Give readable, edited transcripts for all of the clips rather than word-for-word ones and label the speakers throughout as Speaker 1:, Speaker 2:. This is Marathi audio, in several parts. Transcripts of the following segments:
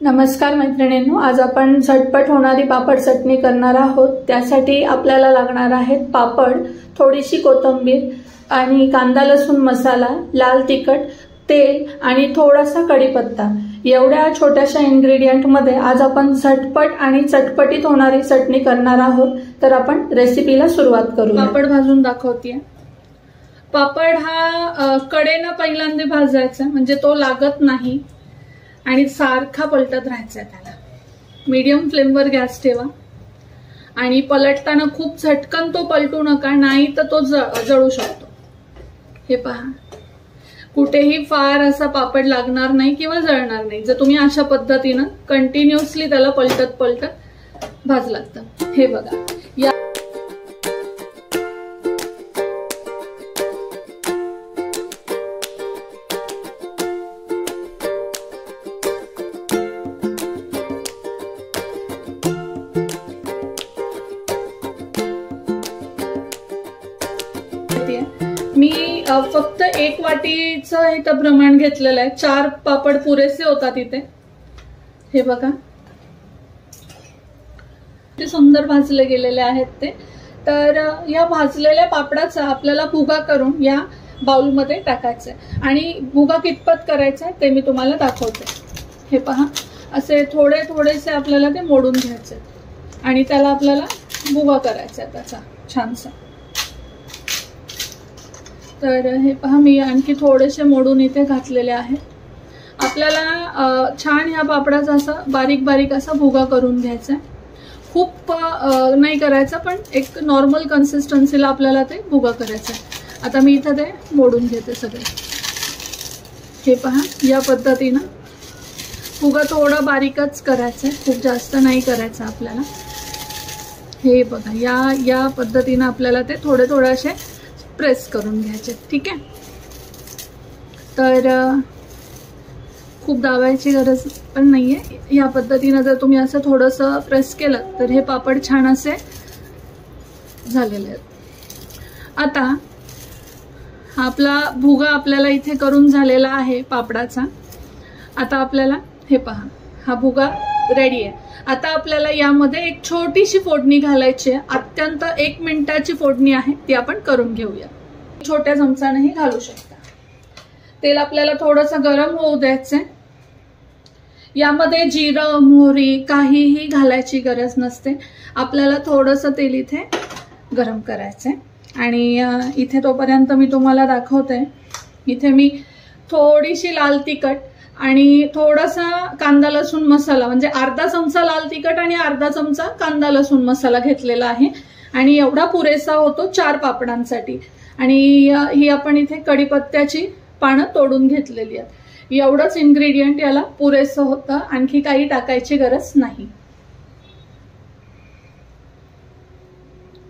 Speaker 1: नमस्कार मैत्रिणींनो, आज आपण झटपट होणारी पापड चटणी करणार आहोत। त्यासाठी आपल्याला लागणार आहेत पापड, थोडीशी कोथिंबीर आणि कांदा लसूण मसाला, लाल तिखट, तेल आणि थोडासा कढीपत्ता। एवढ्या छोट्याशा इन्ग्रेडियंट मध्ये आज आपण झटपट आणि चटपटीत होणारी चटणी करणार आहोत। तर आपण रेसिपीला सुरुवात करू।
Speaker 2: पापड भाजून दाखवते। पापड हा कडेने पहिल्यांदा भाजायचा म्हणजे तो लागत नाही आणि सारखा पलटत राहायचा। त्याला मीडियम फ्लेमवर गॅस ठेवा आणि पलटताना खूप झटकन तो पलटू नका, नाही तर तो जळू शकतो। हे पहा, कुठेही फार असा पापड लागणार नाही किंवा जळणार नाही जर तुम्ही अशा पद्धतीने कंटिन्युअसली त्याला पलटत भाजलात तर। हे बघा, या मी फक्त एक वाटीचं इथं प्रमाण घेतलेलं आहे। 4 पापड पुरेसे होतात इथे। हे बघा, ते सुंदर भाजले गेलेले आहेत ते। तर या भाजलेल्या पापडाचा आपल्याला भुगा करून या बाउल मध्ये टाकायचा आहे आणि भुगा कितपत करायचा आहे ते मी तुम्हाला दाखवते। हे पहा, असे थोडेसे आपल्याला ते मोडून घ्यायचे आणि त्याला आपल्याला भुगा करायचा आहे त्याचा छानसा। तर हे पहा, मी आणखी थोडेसे मोडून इथे घातलेले आहे। आपल्याला छान ह्या पापडाचा असा बारीक असा भुगा करून घ्यायचा आहे। खूप नाही करायचा, पण एक नॉर्मल कन्सिस्टन्सीला आपल्याला ते भुगा करायचा आहे। आता मी इथे ते मोडून घेते सगळे। हे पहा, या पद्धतीने भुगा थोडा बारीकच करायचा आहे, खूप जास्त नाही करायचा आपल्याला। हे बघा, या पद्धतीने आपल्याला ते थोडे असे प्रेस करून घ्यायचे। ठीक आहे, तर खूप दाबायची गरज पण नाहीये। या पद्धतीने जर तुम्ही असं थोडंसं प्रेस केलं तर हे पापड छान असे झालेले आहेत। आता आपला भुगा आपल्याला इथे करून झालेला आहे पापडाचा। आता आपल्याला हे पहा, हा भुगा रेडी आहे। आता आपल्याला यामध्ये एक छोटीशी फोडणी घालायची आहे। अत्यंत 1 मिनिटाची फोडणी आहे, ती आपण करून घेऊया। छोट्या चमचानेही घालू शकता। तेल आपल्याला थोडंसं गरम होऊ द्यायचंय। यामध्ये जिरं मोहरी काहीही घालायची गरज नसते। आपल्याला थोडंसं तेल इथे गरम करायचंय आणि इथे तोपर्यंत मी तुम्हाला दाखवते। इथे मी थोडीशी लाल तिखट आणि थोडासा कांदा लसूण मसाला म्हणजे अर्धा चमचा लाल तिखट आणि अर्धा चमचा कांदा लसूण मसाला घेतलेला आहे आणि एवढा पुरेसा होतो 4 पापडांसाठी। आणि ही आपण इथे कढीपत्त्याची पानं तोडून घेतलेली आहेत। एवढंच इन्ग्रेडियंट याला पुरेसं होतं, आणखी काही टाकायची गरज नाही।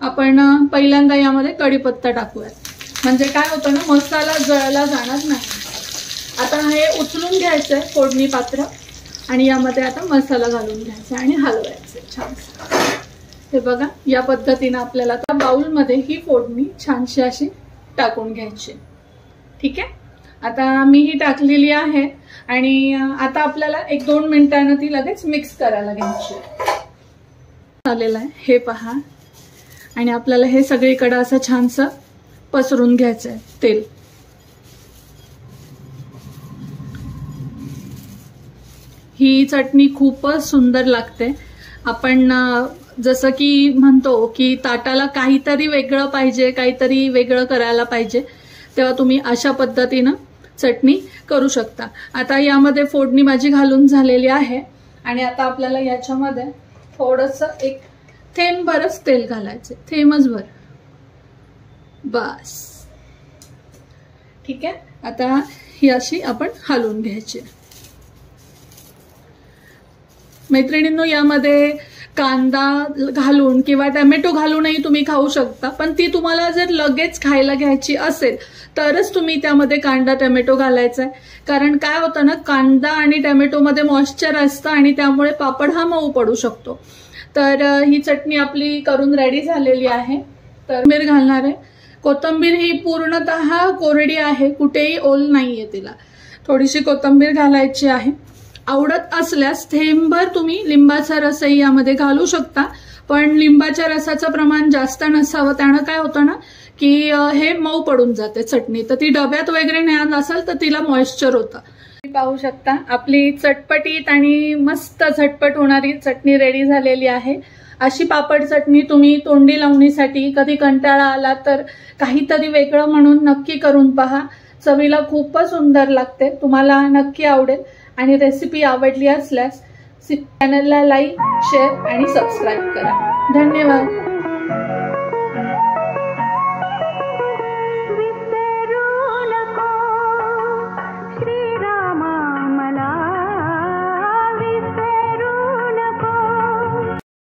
Speaker 2: आपण पहिल्यांदा यामध्ये कढीपत्ता टाकूयात, म्हणजे काय होतं ना, मसाला जळला जाणार नाही। आता हे उचलून घ्यायचंय फोडणी पात्र आणि यामध्ये आता मसाला घालून घ्यायचा आणि हलवायचे छान। हे बघा, या पद्धतीने आपल्याला आता बाउल मध्ये ही फोडणी छानशी अशी टाकून घ्यायची। ठीक आहे, आता मी ही टाकलेली आहे आणि आता आपल्याला 1-2 मिनिटांनी ती लगेच मिक्स करायला घ्यायची। झालेलं आहे, हे पहा, आणि आपल्याला हे सगळीकडे असं छानसं पसरून घ्यायचंय तेल। ही चटणी खूपच सुंदर लागते। आपण जसं की म्हणतो की ताटाला काहीतरी वेगळं पाहिजे, काहीतरी वेगळं करायला पाहिजे, तेव्हा तुम्ही अशा पद्धतीनं चटणी करू शकता। आता यामध्ये फोडणी माझी घालून झालेली आहे आणि आता आपल्याला याच्यामध्ये थोडंसं एक थेंब भरच तेल घालायचे, थेंबच भर बस। ठीक आहे, आता ही अशी आपण हलवून घ्यायची। मैत्रिणींनो, यामध्ये कांदा घालून किंवा टोमॅटो घालूनही तुम्ही खाऊ शकता, पण ती तुम्हाला जर लगेच खायला घ्यायची असेल तरच तुम्ही त्यामध्ये कांदा टोमॅटो घालायचा आहे। कारण काय होतं ना, कांदा आणि टोमॅटो मध्ये मॉइश्चर असतं आणि त्यामुळे पापड हा मऊ पडू शकतो। तर ही चटणी आपली करून रेडी झालेली आहे। तर कोथिंबीर घालणार आहे। कोथिंबीर ही पूर्णतः कोरडी आहे, कुठेही ओल नाहीये तिला। थोडीशी कोथिंबीर घालायची आहे आवडत असल्यास थेंबभर तुम्ही लिंबाचा रसही यामध्ये घालू शकता, पण लिंबाच्या रसाचं प्रमाण जास्त नसावं, त्यानं काय होतं ना की हे मऊ पडून जाते चटणी, तर ती डब्यात वगैरे नेत असेल तर तिला मॉइश्चर होतं. तुम्ही पाहू शकता आपली चटपटीत आणि मस्त झटपट होणारी चटणी रेडी झालेली आहे. अशी पापड चटणी तुम्ही तोंडी लावणीसाठी कधी कंटाळा आला तर काहीतरी वेगळं म्हणून नक्की करून पहा. चवीला खूपच सुंदर लागते, तुम्हाला नक्की आवडेल. आणि रेसिपी आवडली असल्यास चॅनलला लाईक, शेअर आणि सबस्क्राईब करा. धन्यवाद.